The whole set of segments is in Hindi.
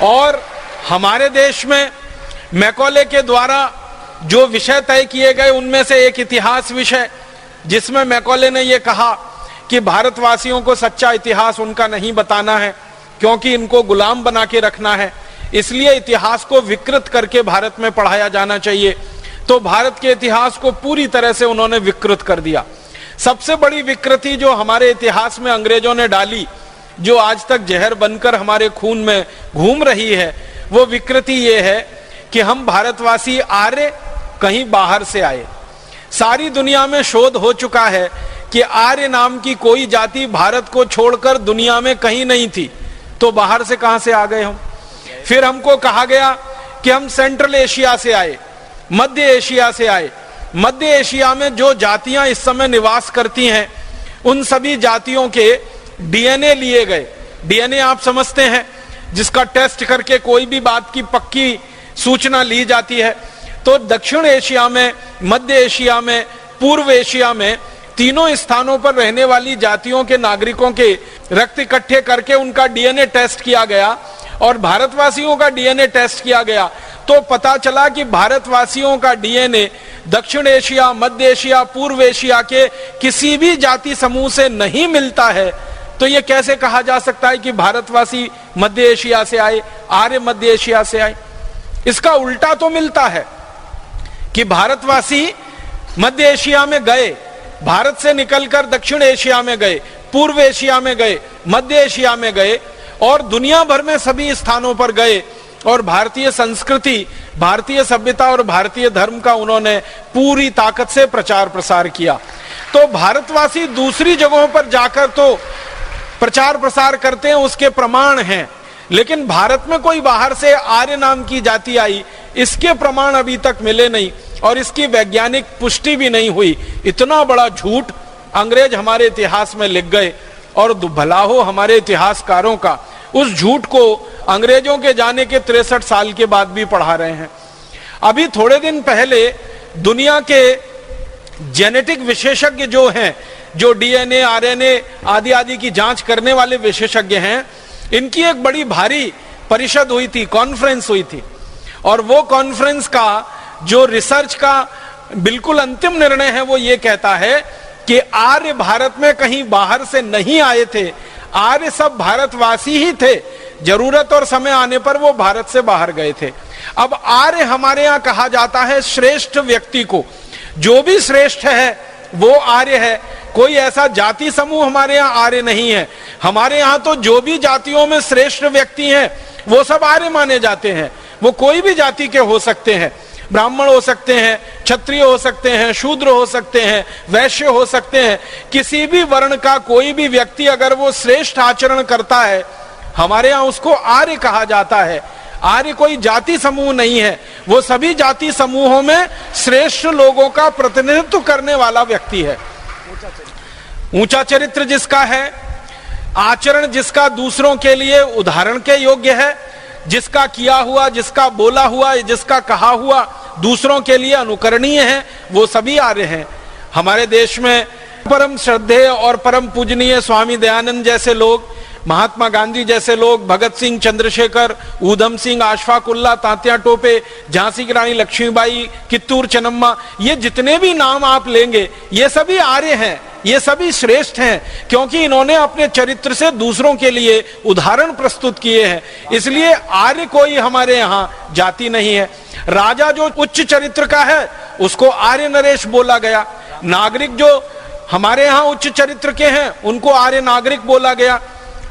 और हमारे देश में मैकॉले के द्वारा जो विषय तय किए गए उनमें से एक इतिहास विषय, जिसमें मैकॉले ने यह कहा कि भारतवासियों को सच्चा इतिहास उनका नहीं बताना है क्योंकि इनको गुलाम बना के रखना है, इसलिए इतिहास को विकृत करके भारत में पढ़ाया जाना चाहिए। तो भारत के इतिहास को पूरी तरह से उन्होंने विकृत कर दिया। सबसे बड़ी विकृति जो हमारे इतिहास में अंग्रेजों ने डाली, जो आज तक जहर बनकर हमारे खून में घूम रही है, वो विकृति ये है कि हम भारतवासी आर्य कहीं बाहर से आए। सारी दुनिया में शोध हो चुका है कि आर्य नाम की कोई जाति भारत को छोड़कर दुनिया में कहीं नहीं थी, तो बाहर से कहां से आ गए हम। फिर हमको कहा गया कि हम सेंट्रल एशिया से आए, मध्य एशिया से आए। मध्य एशिया में जो जातियां इस समय निवास करती हैं, उन सभी जातियों के डीएनए लिए गए। डीएनए आप समझते हैं, जिसका टेस्ट करके कोई भी बात की पक्की सूचना ली जाती है। तो दक्षिण एशिया में, मध्य एशिया में, पूर्व एशिया में, तीनों स्थानों पर रहने वाली जातियों के नागरिकों के रक्त इकट्ठे करके उनका डीएनए टेस्ट किया गया और भारतवासियों का डीएनए टेस्ट किया गया। तो पता चला कि भारतवासियों का डीएनए दक्षिण एशिया, मध्य एशिया, पूर्व एशिया के किसी भी जाति समूह से नहीं मिलता है। तो ये कैसे कहा जा सकता है कि भारतवासी मध्य एशिया से आए, आर्य मध्य एशिया से आए। इसका उल्टा तो मिलता है कि भारतवासी मध्य एशिया में गए, भारत से निकलकर दक्षिण एशिया में गए, पूर्व एशिया में गए, मध्य एशिया में गए और दुनिया भर में सभी स्थानों पर गए और भारतीय संस्कृति, भारतीय सभ्यता और भारतीय धर्म का उन्होंने पूरी ताकत से प्रचार प्रसार किया। तो भारतवासी दूसरी जगहों पर जाकर तो प्रचार प्रसार करते हैं, उसके प्रमाण हैं, लेकिन भारत में कोई बाहर से आर्य नाम की जाति आई, इसके प्रमाण अभी तक मिले नहीं और इसकी वैज्ञानिक पुष्टि भी नहीं हुई। इतना बड़ा झूठ अंग्रेज हमारे इतिहास में लिख गए और भला हो हमारे इतिहासकारों का, उस झूठ को अंग्रेजों के जाने के 63 साल के बाद भी पढ़ा रहे हैं। अभी थोड़े दिन पहले दुनिया के जेनेटिक विशेषज्ञ जो हैं, जो डीएनए, आरएनए आदि आदि की जांच करने वाले विशेषज्ञ हैं, इनकी एक बड़ी भारी परिषद हुई थी, कॉन्फ्रेंस हुई थी। और वो कॉन्फ्रेंस का जो रिसर्च का बिल्कुल अंतिम निर्णय है, वो ये कहता है कि आर्य भारत में कहीं बाहर से नहीं आए थे, आर्य सब भारतवासी ही थे, जरूरत और समय आने पर वो भारत से बाहर गए थे। अब आर्य हमारे यहाँ कहा जाता है श्रेष्ठ व्यक्ति को, जो भी श्रेष्ठ है वो आर्य है। कोई ऐसा जाति समूह हमारे यहाँ आर्य नहीं है। हमारे यहाँ तो जो भी जातियों में श्रेष्ठ व्यक्ति हैं वो सब आर्य माने जाते हैं। वो कोई भी जाति के हो सकते हैं, ब्राह्मण हो सकते हैं, क्षत्रिय हो सकते हैं, शूद्र हो सकते हैं, वैश्य हो सकते हैं। किसी भी वर्ण का कोई भी व्यक्ति अगर वो श्रेष्ठ आचरण करता है, हमारे यहाँ उसको आर्य कहा जाता है। आर्य कोई जाति समूह नहीं है, वो सभी जाति समूहों में श्रेष्ठ लोगों का प्रतिनिधित्व करने वाला व्यक्ति है। ऊंचा चरित्र जिसका है, आचरण जिसका दूसरों के लिए उदाहरण के योग्य है, जिसका किया हुआ, जिसका बोला हुआ, जिसका कहा हुआ दूसरों के लिए अनुकरणीय है, वो सभी आर्य हैं। हमारे देश में परम श्रद्धेय और परम पूजनीय स्वामी दयानंद जैसे लोग, महात्मा गांधी जैसे लोग, भगत सिंह, चंद्रशेखर, ऊधम सिंह, अशफाक उल्लाह, तात्या टोपे, झांसी की रानी लक्ष्मीबाई, कित्तूर चन्नम्मा, ये जितने भी नाम आप लेंगे ये सभी आर्य हैं, ये सभी श्रेष्ठ हैं, क्योंकि इन्होंने अपने चरित्र से दूसरों के लिए उदाहरण प्रस्तुत किए हैं। इसलिए आर्य कोई हमारे यहाँ जाति नहीं है। राजा जो उच्च चरित्र का है उसको आर्य नरेश बोला गया, नागरिक जो हमारे यहाँ उच्च चरित्र के हैं उनको आर्य नागरिक बोला गया।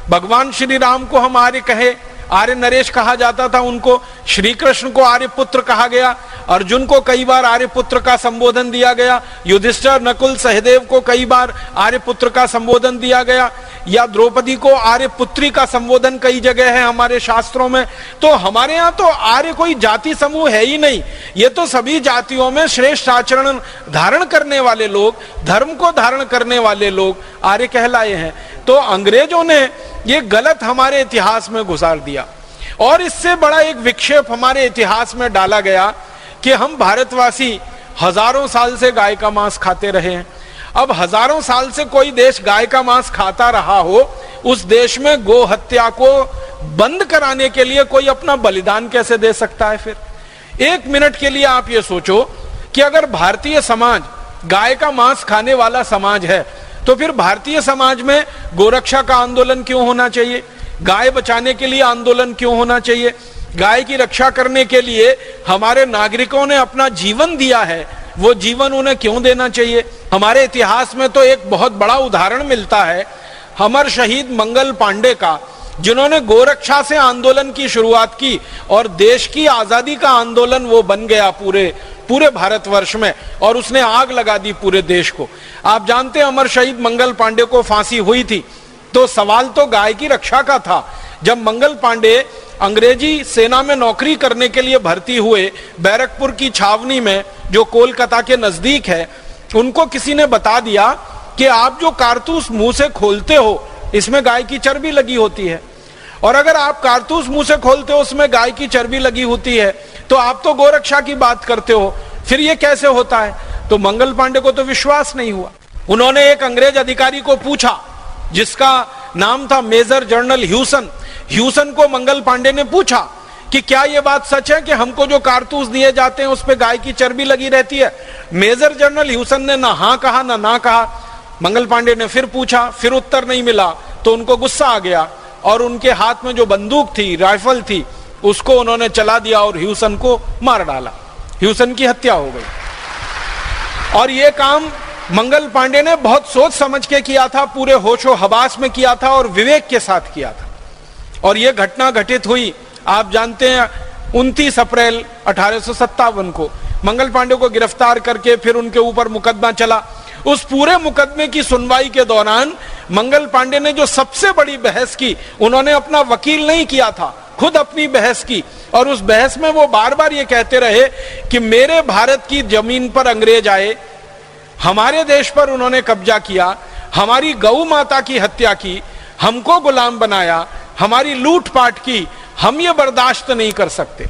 भगवान श्री राम को हम आर्य कहे, आर्य नरेश कहा जाता था उनको। श्री कृष्ण को आर्य पुत्र कहा गया, अर्जुन को कई बार आर्य पुत्र का संबोधन दिया गया, युधिष्ठिर, नकुल, सहदेव को कई बार आर्य पुत्र का संबोधन दिया गया, या द्रौपदी को आर्य पुत्री का संबोधन कई जगह है हमारे शास्त्रों में। तो हमारे यहाँ तो आर्य कोई जाति समूह है ही नहीं, ये तो सभी जातियों में श्रेष्ठ आचरण धारण करने वाले लोग, धर्म को धारण करने वाले लोग आर्य कहलाए हैं। तो अंग्रेजों ने ये गलत हमारे इतिहास में गुजार दिया और इससे बड़ा एक विक्षेप हमारे इतिहास में डाला गया कि हम भारतवासी हजारों साल से गाय का मांस खाते रहे हैं। अब हजारों साल से कोई देश गाय का मांस खाता रहा हो, उस देश में गो हत्या को बंद कराने के लिए कोई अपना बलिदान कैसे दे सकता है? फिर एक मिनट के लिए आप ये सोचो कि अगर भारतीय समाज गाय का मांस खाने वाला समाज है, तो फिर भारतीय समाज में गोरक्षा का आंदोलन क्यों होना चाहिए? गाय बचाने के लिए आंदोलन क्यों होना चाहिए? गाय की रक्षा करने के लिए हमारे नागरिकों ने अपना जीवन दिया है, वो जीवन उन्हें क्यों देना चाहिए? हमारे इतिहास में तो एक बहुत बड़ा उदाहरण मिलता है अमर शहीद मंगल पांडे का, जिन्होंने गोरक्षा से आंदोलन की शुरुआत की और देश की आजादी का आंदोलन वो बन गया पूरे भारतवर्ष में, और उसने आग लगा दी पूरे देश को। आप जानते हैं अमर शहीद मंगल पांडे को फांसी हुई थी, तो सवाल तो गाय की रक्षा का था। जब मंगल पांडे अंग्रेजी सेना में नौकरी करने के लिए भर्ती हुए बैरकपुर की छावनी में, जो कोलकाता के नजदीक है, उनको किसी ने बता दिया कि आप जो कारतूस मुंह से खोलते हो इसमें गाय की चर्बी लगी होती है, और अगर आप कारतूस मुंह से खोलते हो उसमें गाय की चर्बी लगी होती है, तो आप तो गोरक्षा की बात करते हो, फिर ये कैसे होता है? तो मंगल पांडे को तो विश्वास नहीं हुआ। उन्होंने एक अंग्रेज अधिकारी को पूछा जिसका नाम था मेजर जनरल ह्यूसन को मंगल पांडे ने पूछा कि क्या यह बात सच है कि हमको जो कारतूस दिए जाते हैं उस पे गाय की चर्बी लगी रहती है? मेजर जनरल ह्यूसन ने ना हाँ कहा ना कहा। मंगल पांडे ने फिर पूछा, फिर उत्तर नहीं मिला, तो उनको गुस्सा आ गया और उनके हाथ में जो बंदूक थी, राइफल थी, उसको उन्होंने चला दिया और ह्यूसन को मार डाला। ह्यूसन की हत्या हो गई। और यह काम मंगल पांडे ने बहुत सोच समझ के किया था, पूरे होशो हवास में किया था और विवेक के साथ किया था। और यह घटना घटित हुई, आप जानते हैं, 29 अप्रैल 1857 को मंगल पांडे को गिरफ्तार करके फिर उनके ऊपर मुकदमा चला। उस पूरे मुकदमे की सुनवाई के दौरान मंगल पांडे ने जो सबसे बड़ी बहस की, उन्होंने अपना वकील नहीं किया था, खुद अपनी बहस की, और उस बहस में वो बार बार ये कहते रहे कि मेरे भारत की जमीन पर अंग्रेज आए, हमारे देश पर उन्होंने कब्जा किया, हमारी गौ माता की हत्या की, हमको गुलाम बनाया, हमारी लूटपाट की, हम ये बर्दाश्त नहीं कर सकते।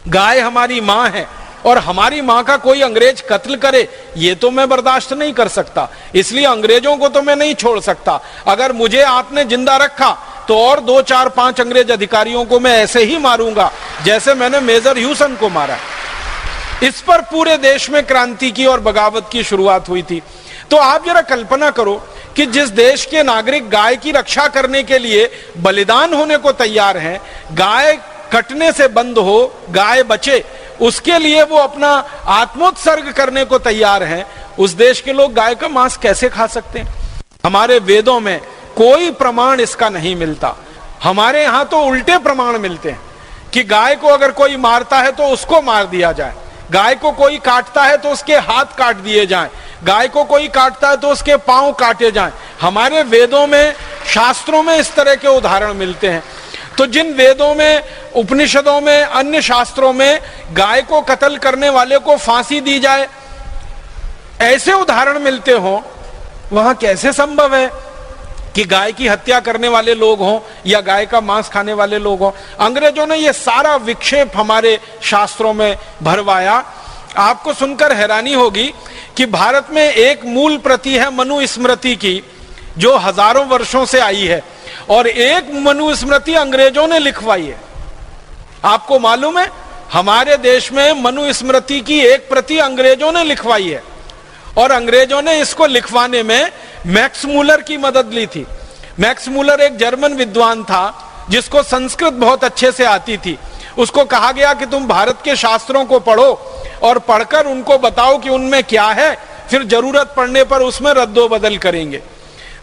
गाय हमारी मां है और हमारी मां का कोई अंग्रेज कत्ल करे, ये तो मैं बर्दाश्त नहीं कर सकता, इसलिए अंग्रेजों को तो मैं नहीं छोड़ सकता। अगर मुझे आपने जिंदा रखा तो और 2, 4, 5 अंग्रेज अधिकारियों को मैं ऐसे ही मारूंगा जैसे मैंने मेजर ह्यूसन को मारा। इस पर पूरे देश में क्रांति की और बगावत की शुरुआत हुई थी। तो आप जरा कल्पना करो कि जिस देश के नागरिक गाय की रक्षा करने के लिए बलिदान होने को तैयार हैं, गाय कटने से बंद हो, गाय बचे, उसके लिए वो अपना आत्मोत्सर्ग करने को तैयार हैं, उस देश के लोग गाय का मांस कैसे खा सकते हैं? हमारे वेदों में कोई प्रमाण इसका नहीं मिलता। हमारे यहां तो उल्टे प्रमाण मिलते हैं कि गाय को अगर कोई मारता है तो उसको मार दिया जाए, गाय को कोई काटता है तो उसके हाथ काट दिए जाएं, गाय को कोई काटता है तो उसके पांव काटे जाएं। हमारे वेदों में, शास्त्रों में इस तरह के उदाहरण मिलते हैं। तो जिन वेदों में, उपनिषदों में, अन्य शास्त्रों में गाय को कत्ल करने वाले को फांसी दी जाए, ऐसे उदाहरण मिलते हो, वहां कैसे संभव है कि गाय की हत्या करने वाले लोग हों या गाय का मांस खाने वाले लोग हों? अंग्रेजों ने यह सारा विक्षेप हमारे शास्त्रों में भरवाया। आपको सुनकर हैरानी होगी कि भारत में एक मूल प्रति है मनुस्मृति की, जो हजारों वर्षों से आई है, और एक मनुस्मृति अंग्रेजों ने लिखवाई है। आपको मालूम है, हमारे देश में मनुस्मृति की एक प्रति अंग्रेजों ने लिखवाई है, और अंग्रेजों ने इसको लिखवाने में मैक्स मूलर की मदद ली थी। मैक्स मूलर एक जर्मन विद्वान था जिसको संस्कृत बहुत अच्छे से आती थी। उसको कहा गया कि तुम भारत के शास्त्रों को पढ़ो और पढ़कर उनको बताओ कि उनमें क्या है, फिर जरूरत पड़ने पर उसमें रद्दो बदल करेंगे।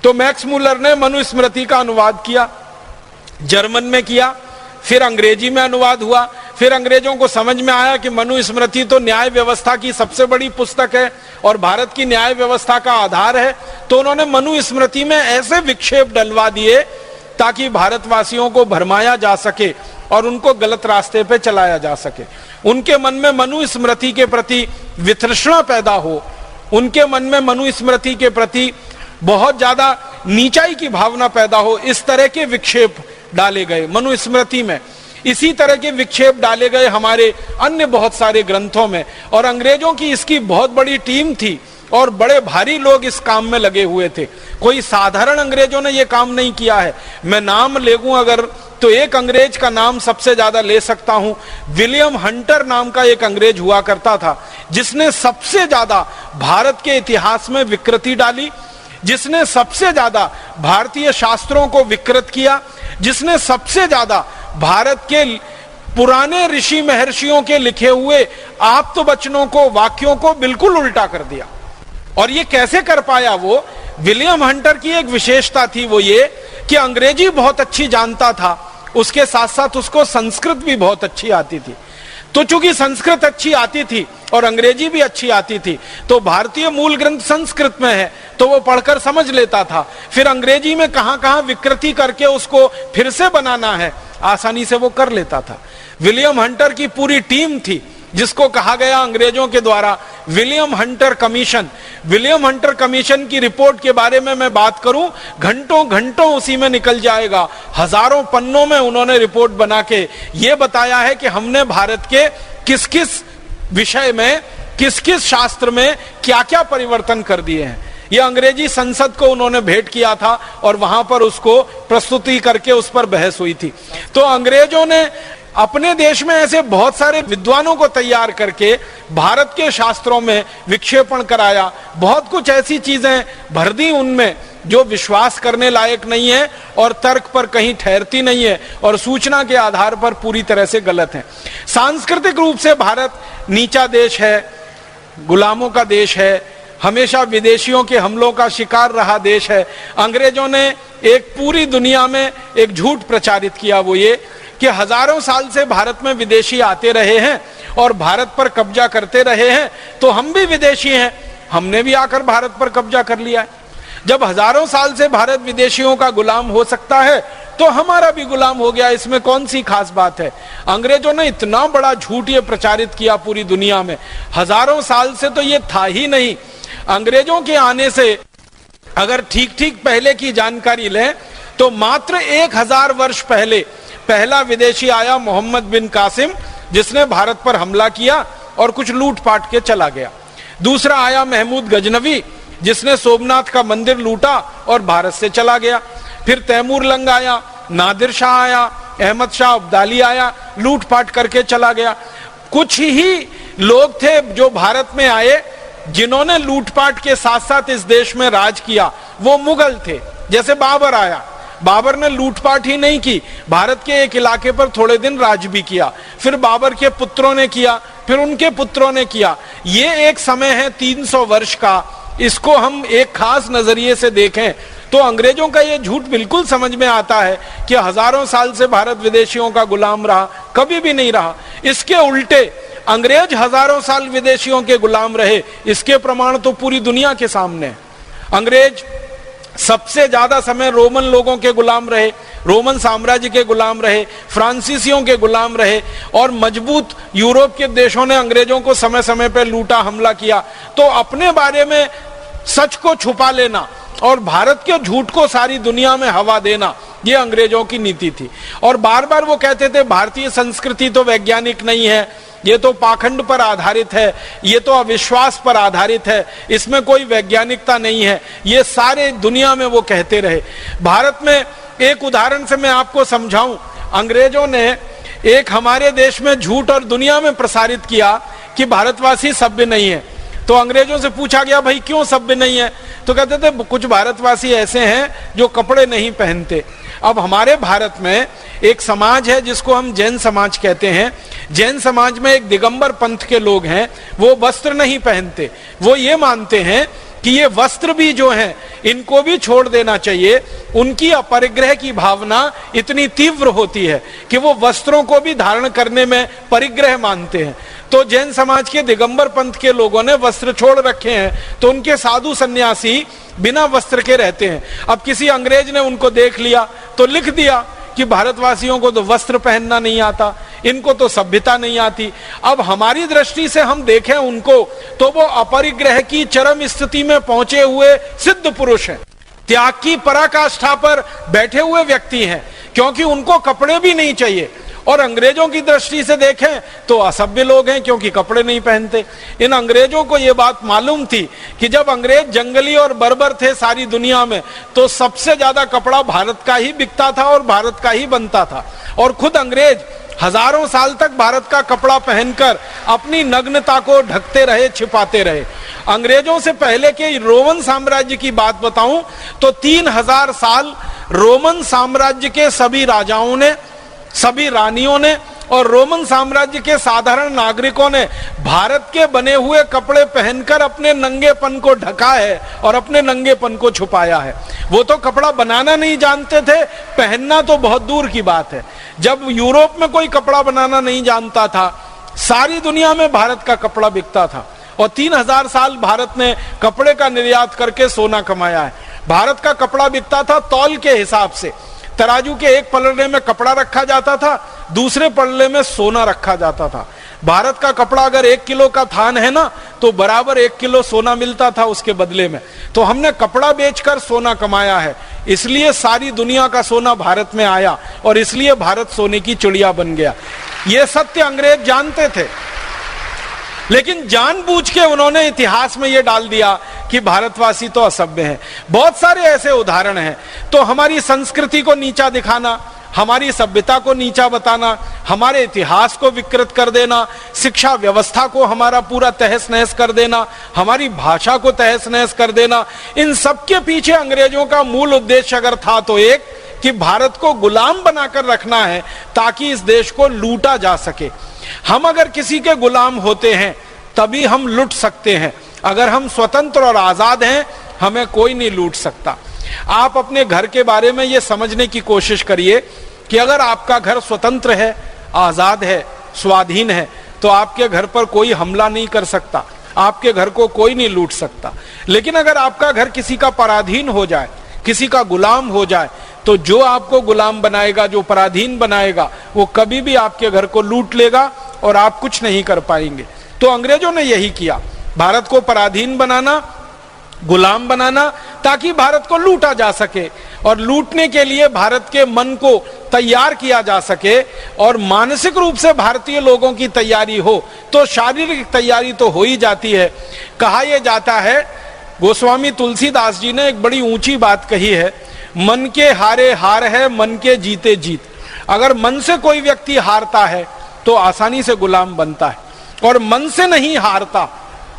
तो मैक्स मूलर ने मनुस्मृति का अनुवाद किया, जर्मन में किया, फिर अंग्रेजी में अनुवाद हुआ। फिर अंग्रेजों को समझ में आया कि मनुस्मृति तो न्याय व्यवस्था की सबसे बड़ी पुस्तक है और भारत की न्याय व्यवस्था का आधार है, तो उन्होंने मनुस्मृति में ऐसे विक्षेप डलवा दिए ताकि भारतवासियों को भरमाया जा सके और उनको गलत रास्ते पे चलाया जा सके। उनके मन में मनुस्मृति के प्रति वितृष्णा पैदा हो, उनके मन में मनुस्मृति के प्रति बहुत ज्यादा नीचाई की भावना पैदा हो, इस तरह के विक्षेप डाले गए मनुस्मृति में। इसी तरह के विक्षेप डाले गए हमारे अन्य बहुत सारे ग्रंथों में, और अंग्रेजों की इसकी बहुत बड़ी टीम थी और बड़े भारी लोग इस काम में लगे हुए थे। कोई साधारण अंग्रेजों ने यह काम नहीं किया है। मैं नाम ले लूं अगर तो एक अंग्रेज का नाम सबसे ज्यादा ले सकता हूं। विलियम हंटर नाम का एक अंग्रेज हुआ करता था, जिसने सबसे ज्यादा भारत के इतिहास में विकृति डाली, जिसने सबसे ज्यादा भारतीय शास्त्रों को विकृत किया, जिसने सबसे ज्यादा भारत के पुराने ऋषि महर्षियों के लिखे हुए आप्त वचनों को, वाक्यों को बिल्कुल उल्टा कर दिया। और ये कैसे कर पाया? वो विलियम हंटर की एक विशेषता थी, वो ये कि अंग्रेजी बहुत अच्छी जानता था, उसके साथ साथ उसको संस्कृत भी बहुत अच्छी आती थी। तो चूंकि संस्कृत अच्छी आती थी और अंग्रेजी भी अच्छी आती थी, तो भारतीय मूल ग्रंथ संस्कृत में है तो वो पढ़कर समझ लेता था। फिर अंग्रेजी में कहां कहां विकृति करके उसको फिर से बनाना है, आसानी से वो कर लेता था। विलियम हंटर की पूरी टीम थी, जिसको कहा गया अंग्रेजों के द्वारा William Hunter commission. William Hunter commission की रिपोर्ट के बारे में मैं बात करूं, घंटों घंटों उसी में निकल जाएगा। हजारों पन्नों में उन्होंने रिपोर्ट बना के ये बताया है कि हमने भारत के किस किस विषय में, किस किस शास्त्र में क्या क्या परिवर्तन कर दिए हैं। यह अंग्रेजी संसद को उन्होंने भेंट किया था और वहां पर उसको प्रस्तुति करके उस पर बहस हुई थी। तो अंग्रेजों ने अपने देश में ऐसे बहुत सारे विद्वानों को तैयार करके भारत के शास्त्रों में विक्षेपण कराया, बहुत कुछ ऐसी चीजें भर दी उनमें जो विश्वास करने लायक नहीं है और तर्क पर कहीं ठहरती नहीं है और सूचना के आधार पर पूरी तरह से गलत है। सांस्कृतिक रूप से भारत नीचा देश है, गुलामों का देश है, हमेशा विदेशियों के हमलों का शिकार रहा देश है। अंग्रेजों ने एक पूरी दुनिया में एक झूठ प्रचारित किया, वो ये कि हजारों साल से भारत में विदेशी आते रहे हैं और भारत पर कब्जा करते रहे हैं, तो हम भी विदेशी हैं, हमने भी आकर भारत पर कब्जा कर लिया है। जब हजारों साल से भारत विदेशियों का गुलाम हो सकता है तो हमारा भी गुलाम हो गया, इसमें कौन सी खास बात है। अंग्रेजों ने इतना बड़ा झूठ ये प्रचारित किया पूरी दुनिया में, हजारों साल से तो ये था ही नहीं। अंग्रेजों के आने से अगर ठीक ठीक पहले की जानकारी लें तो मात्र 1000 वर्ष पहले पहला विदेशी आया, मोहम्मद बिन कासिम, जिसने भारत पर हमला किया और कुछ लूट पाट के चला गया। दूसरा आया महमूद गजनवी, जिसने सोमनाथ का मंदिर लूटा और भारत से चला गया। फिर तैमूर लंग आया, नादिर शाह आया, अहमद शाह अब्दाली आया, लूट पाट करके चला गया। कुछ ही लोग थे जो भारत में आए जिन्होंने लूटपाट के साथ साथ इस देश में राज किया, वो मुगल थे। जैसे बाबर आया, बाबर ने लूटपाट ही नहीं की, भारत के एक इलाके पर थोड़े दिन राज भी किया, फिर बाबर के पुत्रों ने किया, फिर उनके पुत्रों ने किया। ये एक समय है 300 वर्ष का, इसको हम एक खास नजरिए से देखें तो अंग्रेजों का ये झूठ बिल्कुल समझ में आता है कि हजारों साल से भारत विदेशियों का गुलाम रहा, कभी भी नहीं रहा। इसके उल्टे अंग्रेज हजारों साल विदेशियों के गुलाम रहे, इसके प्रमाण तो पूरी दुनिया के सामने है। अंग्रेज सबसे ज्यादा समय रोमन लोगों के गुलाम रहे, रोमन साम्राज्य के गुलाम रहे, फ्रांसीसियों के गुलाम रहे और मजबूत यूरोप के देशों ने अंग्रेजों को समय समय पर लूटा, हमला किया। तो अपने बारे में सच को छुपा लेना और भारत के झूठ को सारी दुनिया में हवा देना, ये अंग्रेजों की नीति थी। और बार बार वो कहते थे भारतीय संस्कृति तो वैज्ञानिक नहीं है, ये तो पाखंड पर आधारित है, ये तो अविश्वास पर आधारित है, इसमें कोई वैज्ञानिकता नहीं है, ये सारे दुनिया में वो कहते रहे। भारत में एक उदाहरण से मैं आपको समझाऊं, अंग्रेजों ने एक हमारे देश में झूठ और दुनिया में प्रसारित किया कि भारतवासी सभ्य नहीं है। तो अंग्रेजों से पूछा गया भाई क्यों सभ्य नहीं है, तो कहते थे कुछ भारतवासी ऐसे हैं जो कपड़े नहीं पहनते। अब हमारे भारत में एक समाज है जिसको हम जैन समाज कहते हैं। जैन समाज में एक दिगंबर पंथ के लोग हैं, वो वस्त्र नहीं पहनते, वो ये मानते हैं कि ये वस्त्र भी जो हैं इनको भी छोड़ देना चाहिए। उनकी अपरिग्रह की भावना इतनी तीव्र होती है कि वो वस्त्रों को भी धारण करने में परिग्रह मानते हैं। तो जैन समाज के दिगंबर पंथ के लोगों ने वस्त्र छोड़ रखे हैं, तो उनके साधु सन्यासी बिना वस्त्र के रहते हैं। अब किसी अंग्रेज ने उनको देख लिया तो लिख दिया कि भारतवासियों को तो वस्त्र पहनना नहीं आता, इनको तो सभ्यता नहीं आती। अब हमारी दृष्टि से हम देखें उनको तो वो अपरिग्रह की चरम स्थिति में पहुंचे हुए सिद्ध पुरुष हैं, त्याग की पराकाष्ठा पर बैठे हुए व्यक्ति हैं, क्योंकि उनको कपड़े भी नहीं चाहिए और अंग्रेजों की दृष्टि से देखें तो असभ्य लोग हैं, क्योंकि कपड़े नहीं पहनते। इन अंग्रेजों को यह बात मालूम थी कि जब अंग्रेज जंगली और बर्बर थे सारी दुनिया में, तो सबसे ज्यादा कपड़ा भारत का ही बिकता था और भारत का ही बनता था। और खुद अंग्रेज हजारों साल तक भारत का कपड़ा पहनकर अपनी नग्नता को ढकते रहे, छिपाते रहे। अंग्रेजों से पहले के रोमन साम्राज्य की बात बताऊं तो 3000 साल रोमन साम्राज्य के सभी राजाओं ने, सभी रानियों ने और रोमन साम्राज्य के साधारण नागरिकों ने भारत के बने हुए कपड़े पहनकर अपने नंगेपन को ढका है और अपने नंगेपन को छुपाया है। वो तो कपड़ा बनाना नहीं जानते थे, पहनना तो बहुत दूर की बात है। जब यूरोप में कोई कपड़ा बनाना नहीं जानता था, सारी दुनिया में भारत का कपड़ा बिकता था और 3000 साल भारत ने कपड़े का निर्यात करके सोना कमाया है। भारत का कपड़ा बिकता था तौल के हिसाब से। तराजू के एक पलड़े में कपड़ा रखा जाता था, दूसरे पलड़े में सोना रखा जाता था। भारत का कपड़ा अगर 1 किलो का थान है ना, तो बराबर 1 किलो सोना मिलता था उसके बदले में। तो हमने कपड़ा बेचकर सोना कमाया है, इसलिए सारी दुनिया का सोना भारत में आया और इसलिए भारत सोने की चिड़िया बन गया। यह सत्य अंग्रेज जानते थे, लेकिन जानबूझ के उन्होंने इतिहास में यह डाल दिया कि भारतवासी तो असभ्य हैं। बहुत सारे ऐसे उदाहरण हैं। तो हमारी संस्कृति को नीचा दिखाना, हमारी सभ्यता को नीचा बताना, हमारे इतिहास को विकृत कर देना, शिक्षा व्यवस्था को हमारा पूरा तहस नहस कर देना, हमारी भाषा को तहस नहस कर देना, इन सब के पीछे अंग्रेजों का मूल उद्देश्य अगर था तो एक कि भारत को गुलाम बनाकर रखना है ताकि इस देश को लूटा जा सके। हम अगर किसी के गुलाम होते हैं तभी हम लूट सकते हैं। अगर हम स्वतंत्र और आजाद हैं, हमें कोई नहीं लूट सकता। आप अपने घर के बारे में यह समझने की कोशिश करिए कि अगर आपका घर स्वतंत्र है, आजाद है, स्वाधीन है, तो आपके घर पर कोई हमला नहीं कर सकता, आपके घर को कोई नहीं लूट सकता। लेकिन अगर आपका घर किसी का पराधीन हो जाए, किसी का गुलाम हो जाए, तो जो आपको गुलाम बनाएगा, जो पराधीन बनाएगा, वो कभी भी आपके घर को लूट लेगा और आप कुछ नहीं कर पाएंगे। तो अंग्रेजों ने यही किया, भारत को पराधीन बनाना, गुलाम बनाना, ताकि भारत को लूटा जा सके और लूटने के लिए भारत के मन को तैयार किया जा सके। और मानसिक रूप से भारतीय लोगों की तैयारी हो तो शारीरिक तैयारी तो हो ही जाती है। कहा यह जाता है, गोस्वामी तुलसीदास जी ने एक बड़ी ऊंची बात कही है, मन के हारे हार है, मन के जीते जीत। अगर मन से कोई व्यक्ति हारता है तो आसानी से गुलाम बनता है, और मन से नहीं हारता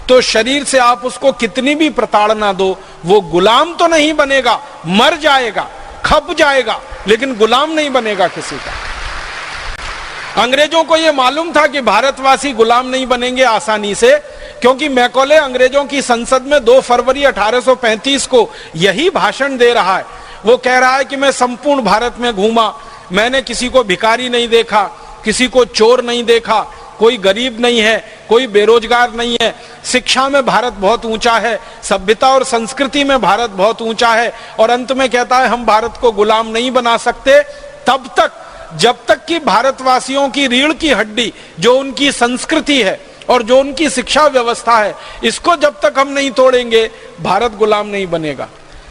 तो शरीर से आप उसको कितनी भी प्रताड़ना दो, वो गुलाम तो नहीं बनेगा, मर जाएगा, खप जाएगा, लेकिन गुलाम नहीं बनेगा किसी का। अंग्रेजों को यह मालूम था कि भारतवासी गुलाम नहीं बनेंगे आसानी से, क्योंकि मैकॉले अंग्रेजों की संसद में 2 फरवरी 1835 को यही भाषण दे रहा है। वो कह रहा है कि मैं संपूर्ण भारत में घूमा, मैंने किसी को भिखारी नहीं देखा, किसी को चोर नहीं देखा, कोई गरीब नहीं है, कोई बेरोजगार नहीं है, शिक्षा में भारत बहुत ऊंचा है, सभ्यता और संस्कृति में भारत बहुत ऊंचा है। और अंत में कहता है हम भारत को गुलाम नहीं बना सकते तब तक जब तक कि भारतवासियों की रीढ़ की हड्डी, जो उनकी संस्कृति है और जो उनकी शिक्षा व्यवस्था है, इसको जब तक हम नहीं तोड़ेंगे, भारत गुलाम नहीं बनेगा।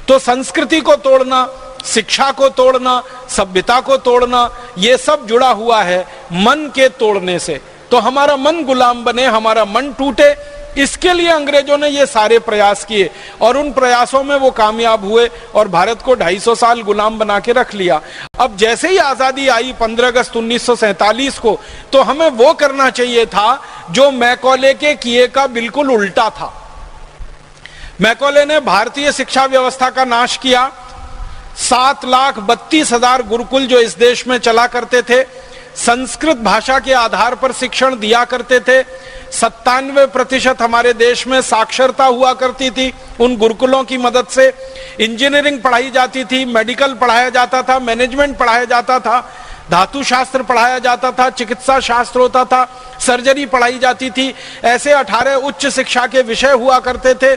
तो संस्कृति को तोड़ना, शिक्षा को तोड़ना, सभ्यता को तोड़ना, ये सब जुड़ा हुआ है मन के तोड़ने से। तो हमारा मन गुलाम बने, हमारा मन टूटे, इसके लिए अंग्रेजों ने ये सारे प्रयास किए और उन प्रयासों में वो कामयाब हुए और भारत को 250 साल गुलाम बना के रख लिया। अब जैसे ही आजादी आई 15 अगस्त 1947 को, तो हमें वो करना चाहिए था जो मैकॉले के किए का बिल्कुल उल्टा था। मैकॉले ने भारतीय शिक्षा व्यवस्था का नाश किया। 7,32,000 गुरुकुल जो इस देश में चला करते थे, संस्कृत भाषा के आधार पर शिक्षण दिया करते थे। 97% हमारे देश में साक्षरता हुआ करती थी उन गुरुकुलों की मदद से। इंजीनियरिंग पढ़ाई जाती थी, मेडिकल पढ़ाया जाता था, मैनेजमेंट पढ़ाया जाता था, धातु शास्त्र पढ़ाया जाता था, चिकित्सा शास्त्र होता था, सर्जरी पढ़ाई जाती थी। ऐसे 18 उच्च शिक्षा के विषय हुआ करते थे।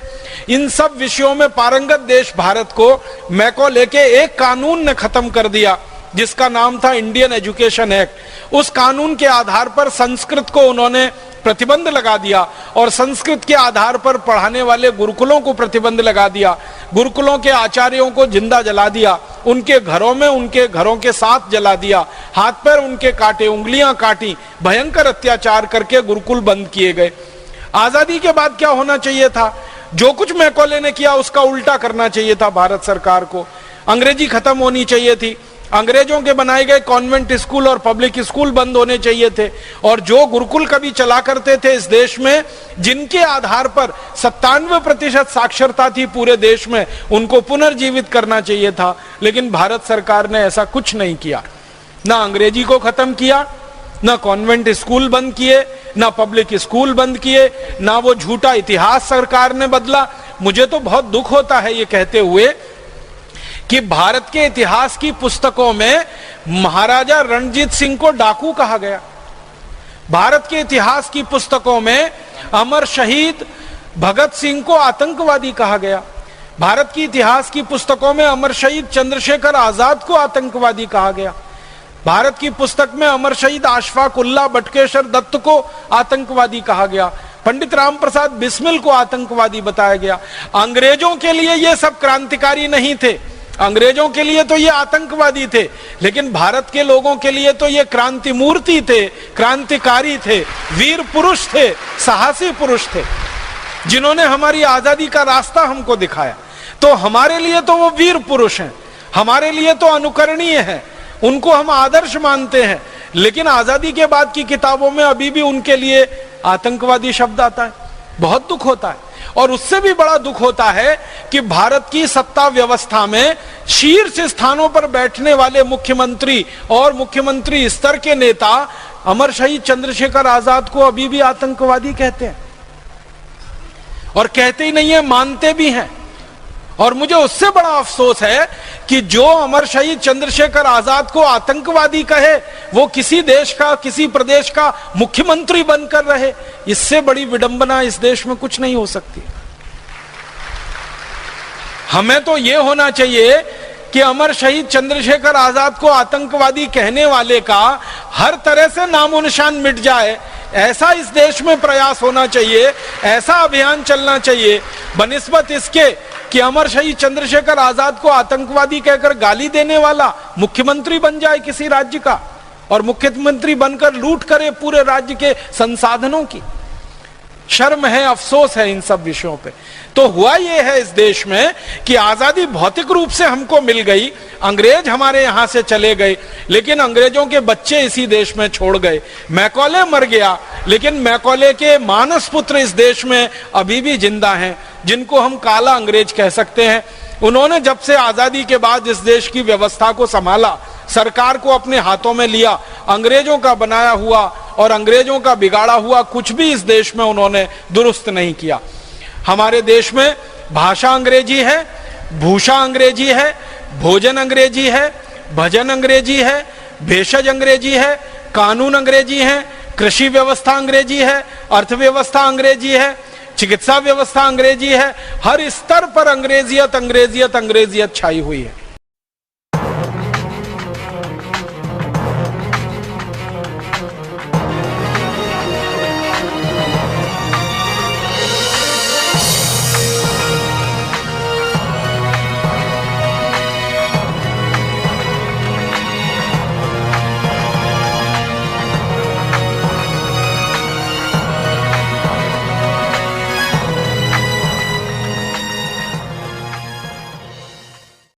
इन सब विषयों में पारंगत देश भारत को मैकॉले के एक कानून ने खत्म कर दिया जिसका नाम था इंडियन एजुकेशन एक्ट। उस कानून के आधार पर संस्कृत को उन्होंने प्रतिबंध लगा दिया और संस्कृत के आधार पर पढ़ाने वाले गुरुकुलों को प्रतिबंध लगा दिया, गुरुकुलों के आचार्यों को जिंदा जला दिया, उनके घरों में उनके घरों के साथ जला दिया, हाथ पैर उनके काटे, उंगलियां काटी, भयंकर अत्याचार करके गुरुकुल बंद किए गए। आजादी के बाद क्या होना चाहिए था? जो कुछ मैकॉले ने किया उसका उल्टा करना चाहिए था भारत सरकार को। अंग्रेजी खत्म होनी चाहिए थी, अंग्रेजों के बनाए गए कॉन्वेंट स्कूल और पब्लिक स्कूल बंद होने चाहिए थे, और जो गुरुकुल कभी चला करते थे इस देश में, जिनके आधार पर 97% साक्षरता थी पूरे देश में, उनको पुनर्जीवित करना चाहिए था। लेकिन भारत सरकार ने ऐसा कुछ नहीं किया। ना अंग्रेजी को खत्म किया, ना कॉन्वेंट स्कूल बंद किए, ना पब्लिक स्कूल बंद किए, ना वो झूठा इतिहास सरकार ने बदला। मुझे तो बहुत दुख होता है ये कहते हुए कि भारत के इतिहास की पुस्तकों में महाराजा रणजीत सिंह को डाकू कहा गया, भारत के इतिहास की पुस्तकों में अमर शहीद भगत सिंह को आतंकवादी कहा गया, भारत की इतिहास की पुस्तकों में अमर शहीद चंद्रशेखर आजाद को आतंकवादी कहा गया, भारत की पुस्तक में अमर शहीद अशफाक उल्लाह बटुकेश्वर दत्त को आतंकवादी कहा गया, पंडित राम प्रसाद बिस्मिल को आतंकवादी बताया गया। अंग्रेजों के लिए ये सब क्रांतिकारी नहीं थे, अंग्रेजों के लिए तो ये आतंकवादी थे, लेकिन भारत के लोगों के लिए तो ये क्रांति मूर्ति थे, क्रांतिकारी थे, वीर पुरुष थे, साहसी पुरुष थे, जिन्होंने हमारी आजादी का रास्ता हमको दिखाया। तो हमारे लिए तो वो वीर पुरुष हैं, हमारे लिए तो अनुकरणीय है, उनको हम आदर्श मानते हैं। लेकिन आजादी के बाद की किताबों में अभी भी उनके लिए आतंकवादी शब्द आता है। बहुत दुख होता है। और उससे भी बड़ा दुख होता है कि भारत की सत्ता व्यवस्था में शीर्ष स्थानों पर बैठने वाले मुख्यमंत्री और मुख्यमंत्री स्तर के नेता अमर शहीद चंद्रशेखर आजाद को अभी भी आतंकवादी कहते हैं, और कहते ही नहीं है, मानते भी हैं। और मुझे उससे बड़ा अफसोस है कि जो अमर शहीद चंद्रशेखर आजाद को आतंकवादी कहे, वो किसी देश का, किसी प्रदेश का मुख्यमंत्री बनकर रहे। इससे बड़ी विडंबना इस देश में कुछ नहीं हो सकती। हमें तो यह होना चाहिए कि अमर शहीद चंद्रशेखर आजाद को आतंकवादी कहने वाले का हर तरह से नामो निशान मिट जाए, ऐसा इस देश में प्रयास होना चाहिए, ऐसा अभियान चलना चाहिए, बनिस्बत इसके कि अमर शहीद चंद्रशेखर आजाद को आतंकवादी कहकर गाली देने वाला मुख्यमंत्री बन जाए किसी राज्य का, और मुख्यमंत्री बनकर लूट करे पूरे राज्य के संसाधनों की। शर्म है, अफसोस है इन सब विषयों पे। तो हुआ ये है इस देश में कि आजादी भौतिक रूप से हमको मिल गई, अंग्रेज हमारे यहां से चले गए, लेकिन अंग्रेजों के बच्चे इसी देश में छोड़ गए। मैकॉले मर गया, लेकिन मैकॉले के मानस पुत्र इस देश में अभी भी जिंदा हैं, जिनको हम काला अंग्रेज कह सकते हैं। उन्होंने जब से आजादी के बाद इस देश की व्यवस्था को संभाला, सरकार को अपने हाथों में लिया, अंग्रेजों का बनाया हुआ और अंग्रेजों का बिगाड़ा हुआ कुछ भी इस देश में उन्होंने दुरुस्त नहीं किया। हमारे देश में भाषा अंग्रेजी है, भूषा अंग्रेजी है, भोजन अंग्रेजी है, भजन अंग्रेजी है, भेषज अंग्रेजी है, कानून अंग्रेजी है, कृषि व्यवस्था अंग्रेजी है, अर्थव्यवस्था अंग्रेजी है, चिकित्सा व्यवस्था अंग्रेजी है। हर स्तर पर अंग्रेजियत अंग्रेजियत अंग्रेजियत छाई हुई है।